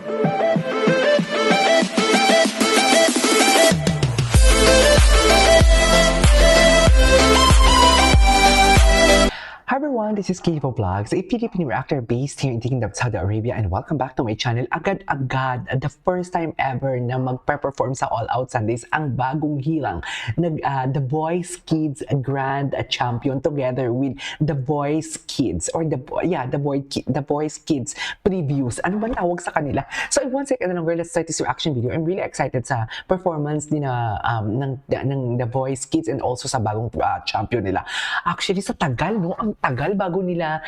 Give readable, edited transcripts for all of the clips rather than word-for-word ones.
Hi everyone, this is Kipo Vlogs, a Filipino reactor based here in the Kingdom of Saudi Arabia, and welcome back to my channel. Agad-agad, the first time ever na mag-perform sa All Out Sundays ang bagong hilang. The Voice Kids Grand Champion together with The Voice Kids or The Voice Kids Previews. Ano ba tawag sa kanila? So one second lang, girl, let's start this reaction video. I'm really excited sa performance din ng The Voice Kids and also sa bagong champion nila. Actually, sa tagal, no? Ang tagal bago nila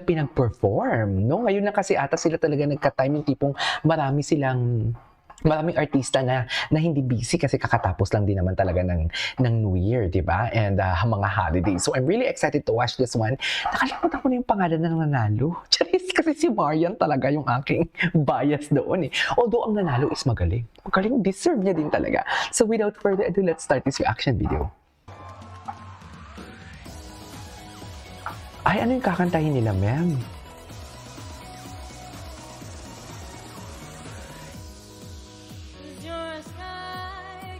pinag-perform, no? Ngayon na kasi ata sila talaga nagka-time, yung tipong maraming artista na hindi busy kasi kakatapos lang din naman talaga ng New Year, di ba? And mga holidays. So I'm really excited to watch this one. Nakalimutan ko na yung pangalan ng nanalo. Charis, kasi si Marian talaga yung aking bias doon eh. Although ang nanalo is magaling. Magaling, deserve niya din talaga. So without further ado, let's start this reaction video. Ay, ano yung kakantahin nila, ma'am?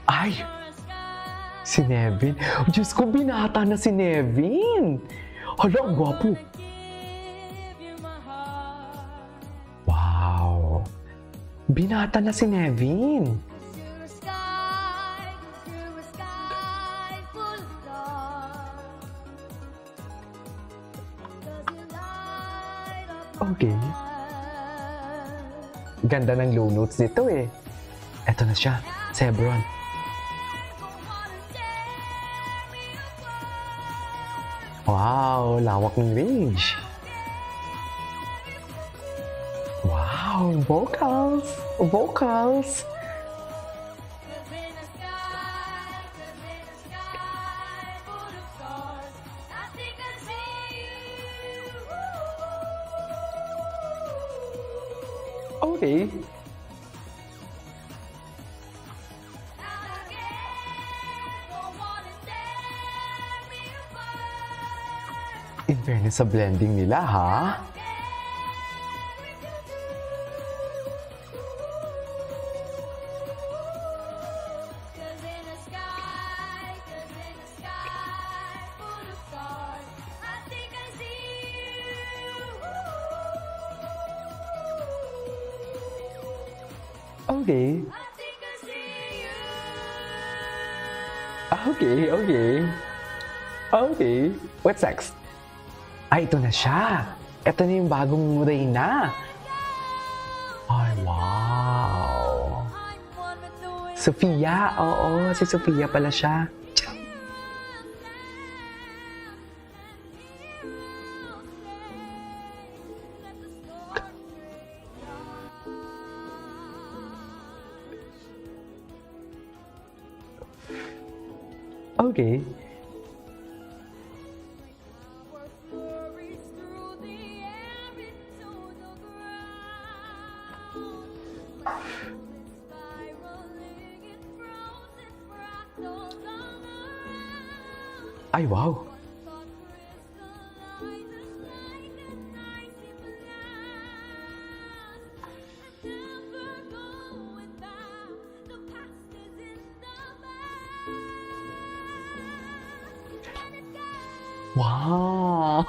Ay! Si Nevin. Oh, Diyos ko, binata na si Nevin. Hala, ang gwapo. Wow. Binata na si Nevin. Okay. Ganda ng low notes nito eh. Eto na siya, Sebron. Wow, lawak ng range. Wow, vocals. Vocals. Okay. In fairness sa blending nila, ha? Okay. Okay. What's next? Ay, ito na siya. Ito na yung bagong Reyna. Ay, wow. Sofia. Oo, si Sofia pala siya. Okay. Ay, wow. Wow!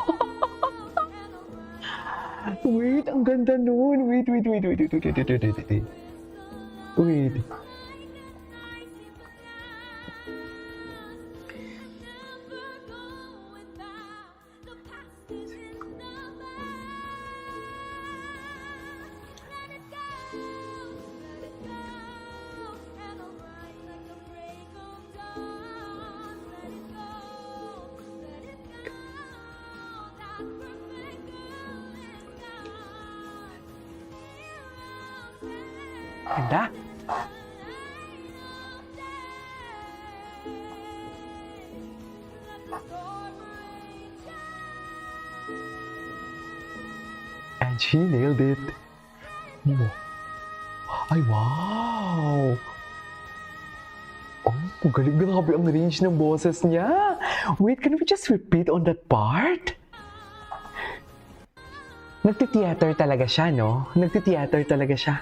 Wait, ang ganda nun. Wait. Wait. Ganda. And she nailed it. Ay, wow! Oh, galing, grabe ang range ng boses niya. Wait, can we just repeat on that part? Nagti-theater talaga siya, no? Nagti-theater talaga siya.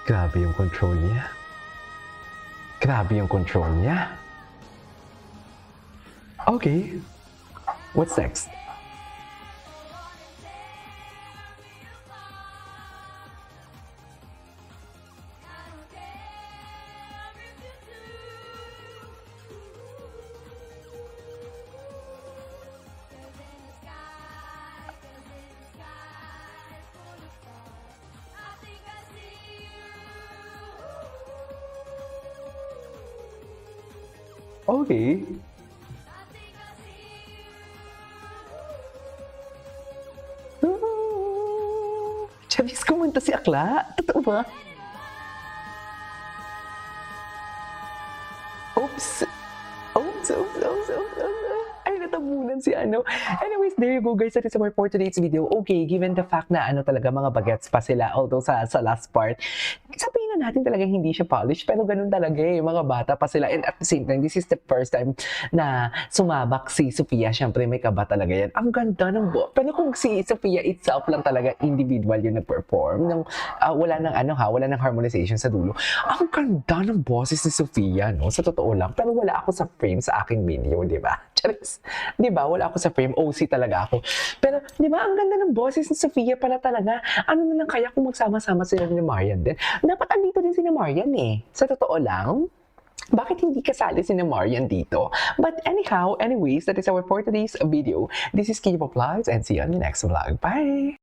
Grabe yung control niya. Grabe yung control niya. Okay. What's next? Okay. Charis, kumanta si Akla? Totoo ba? Oops! Oops, oops, oops, oops, oops. Ay, natabunan si ano. Anyways, there you go guys. That is our for today's video. Okay, given the fact na ano talaga, mga bagets pa sila. Although sa last part, sabihin na natin talaga hindi siya polished. Pero ganun talaga eh. Mga bata pa sila. And at the same time, this is the first time na sumabak si Sofia. Siyempre, may kaba talaga yan. Ang ganda ng pero kung si Sofia itself lang talaga individual yung nag-perform, nang, wala nang ano ha, wala nang harmonization sa dulo. Ang ganda ng boses ni Sofia, no? Sa totoo lang. Pero wala ako sa frame sa aking video, di ba? Charis. Di ba? Wala ako sa frame. OC talaga ako. Pero, di ba? Ang ganda ng boses ni Sofia pala talaga. Ano na lang kaya kung magsama-sama sila ni Marian din? Dapat andito din si Marian eh. Sa totoo lang. Bakit hindi kasali si Marian dito? But anyhow, anyways, that is our for today's video. This is Kibo Vlogs and see you on the next vlog. Bye!